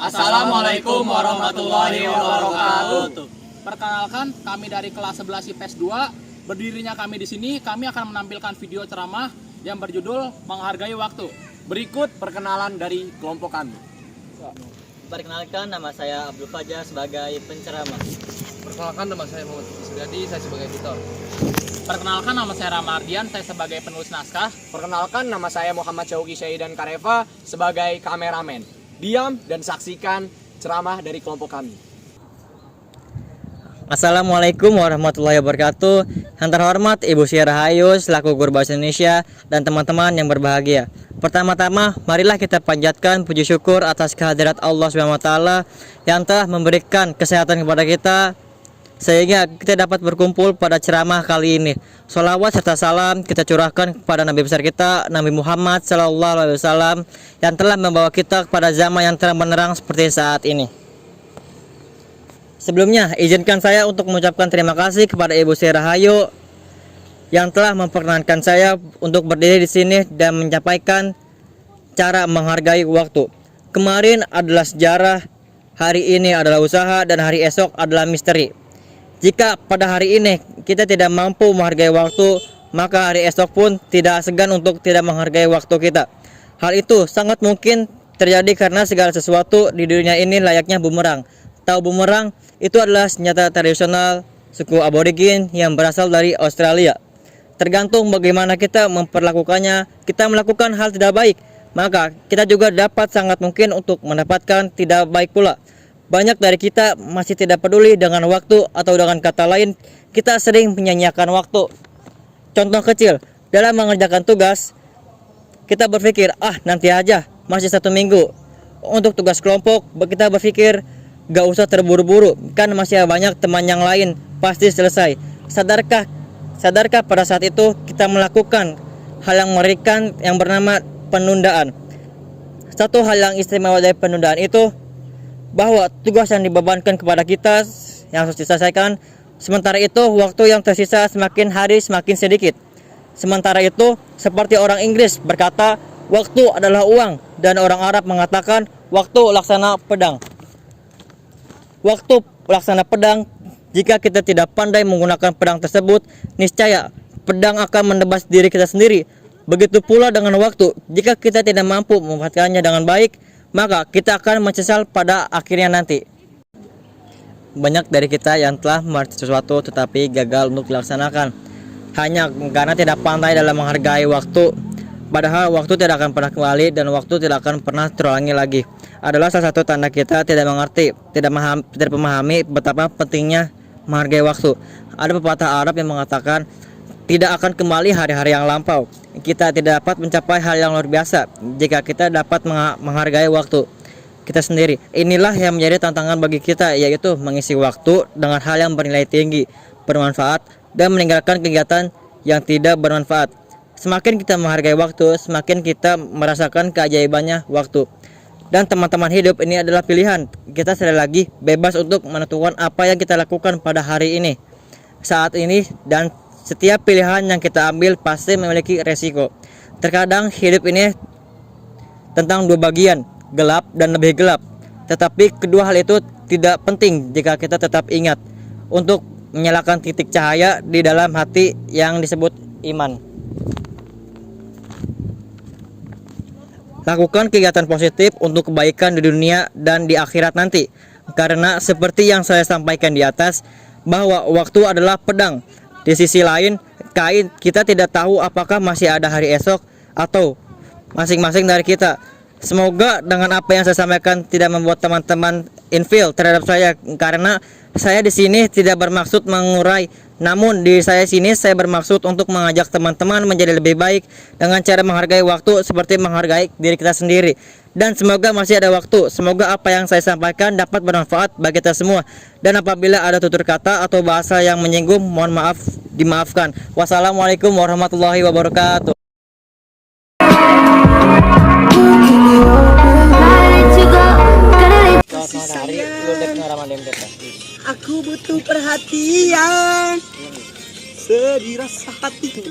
Assalamualaikum warahmatullahi wabarakatuh. Perkenalkan, kami dari kelas 11 IPS 2. Berdirinya kami di sini, kami akan menampilkan video ceramah yang berjudul Menghargai Waktu. Berikut perkenalan dari kelompok kami. Perkenalkan, nama saya Abdul Fajar sebagai penceramah. Perkenalkan, nama saya Muhammad Suryadi, saya sebagai editor. Perkenalkan, nama saya Rama Ardian, saya sebagai penulis naskah. Perkenalkan, nama saya Muhammad Syauqi Syahidan Kareva sebagai kameramen. Diam dan saksikan ceramah dari kelompok kami. Assalamualaikum warahmatullahi wabarakatuh. Yang terhormat Ibu Syirah Hayu selaku Guru Bahasa Indonesia dan teman-teman yang berbahagia. Pertama-tama, marilah kita panjatkan puji syukur atas kehadirat Allah SWT yang telah memberikan kesehatan kepada kita sehingga kita dapat berkumpul pada ceramah kali ini. Sholawat serta salam kita curahkan kepada Nabi besar kita, Nabi Muhammad SAW, yang telah membawa kita kepada zaman yang terang benderang seperti saat ini. Sebelumnya, izinkan saya untuk mengucapkan terima kasih kepada Ibu Syirah Hayu yang telah memperkenankan saya untuk berdiri di sini dan menyampaikan cara menghargai waktu. Kemarin adalah sejarah, hari ini adalah usaha, dan hari esok adalah misteri. Jika pada hari ini kita tidak mampu menghargai waktu, maka hari esok pun tidak segan untuk tidak menghargai waktu kita. Hal itu sangat mungkin terjadi karena segala sesuatu di dunia ini layaknya bumerang. Tahu bumerang? Itu adalah senjata tradisional suku aborigin yang berasal dari Australia. Tergantung bagaimana kita memperlakukannya, kita melakukan hal tidak baik, maka kita juga dapat sangat mungkin untuk mendapatkan tidak baik pula. Banyak dari kita masih tidak peduli dengan waktu, atau dengan kata lain, kita sering menyanyiakan waktu. Contoh kecil, dalam mengerjakan tugas, kita berpikir, nanti aja, masih 1 minggu. Untuk tugas kelompok, kita berpikir, gak usah terburu-buru, kan masih banyak teman yang lain, pasti selesai. Sadarkah pada saat itu kita melakukan hal yang mengerikan yang bernama penundaan. Satu hal yang istimewa dari penundaan itu, bahwa tugas yang dibebankan kepada kita yang harus diselesaikan, sementara itu waktu yang tersisa semakin hari semakin sedikit. Sementara itu, seperti orang Inggris berkata, waktu adalah uang, dan orang Arab mengatakan waktu laksana pedang. Waktu laksana pedang, jika kita tidak pandai menggunakan pedang tersebut, niscaya pedang akan menebas diri kita sendiri. Begitu pula dengan waktu, jika kita tidak mampu memanfaatkannya dengan baik, maka kita akan menyesal pada akhirnya nanti. Banyak dari kita yang telah melakukan sesuatu tetapi gagal untuk dilaksanakan hanya karena tidak pandai dalam menghargai waktu. Padahal waktu tidak akan pernah kembali dan waktu tidak akan pernah terulangi lagi. Adalah salah satu tanda kita tidak mengerti, tidak memahami betapa pentingnya menghargai waktu. Ada pepatah Arab yang mengatakan, tidak akan kembali hari-hari yang lampau. Kita tidak dapat mencapai hal yang luar biasa jika kita dapat menghargai waktu kita sendiri. Inilah yang menjadi tantangan bagi kita, yaitu mengisi waktu dengan hal yang bernilai tinggi, bermanfaat, dan meninggalkan kegiatan yang tidak bermanfaat. Semakin kita menghargai waktu, semakin kita merasakan keajaibannya waktu. Dan teman-teman, hidup ini adalah pilihan. Kita sekali lagi bebas untuk menentukan apa yang kita lakukan pada hari ini, saat ini, dan setiap pilihan yang kita ambil pasti memiliki resiko. Terkadang hidup ini tentang 2 bagian, gelap dan lebih gelap. Tetapi kedua hal itu tidak penting jika kita tetap ingat untuk menyalakan titik cahaya di dalam hati yang disebut iman. Lakukan kegiatan positif untuk kebaikan di dunia dan di akhirat nanti. Karena seperti yang saya sampaikan di atas, bahwa waktu adalah pedang. Di sisi lain, kita tidak tahu apakah masih ada hari esok atau masing-masing dari kita. Semoga dengan apa yang saya sampaikan tidak membuat teman-teman infil terhadap saya, karena saya di sini tidak bermaksud mengurai, namun di saya sini saya bermaksud untuk mengajak teman-teman menjadi lebih baik dengan cara menghargai waktu seperti menghargai diri kita sendiri. Dan semoga masih ada waktu. Semoga apa yang saya sampaikan dapat bermanfaat bagi kita semua. Dan apabila ada tutur kata atau bahasa yang menyinggung, mohon maaf, dimaafkan. Wassalamualaikum warahmatullahi wabarakatuh. Aku butuh perhatian, sedih rasa hatiku.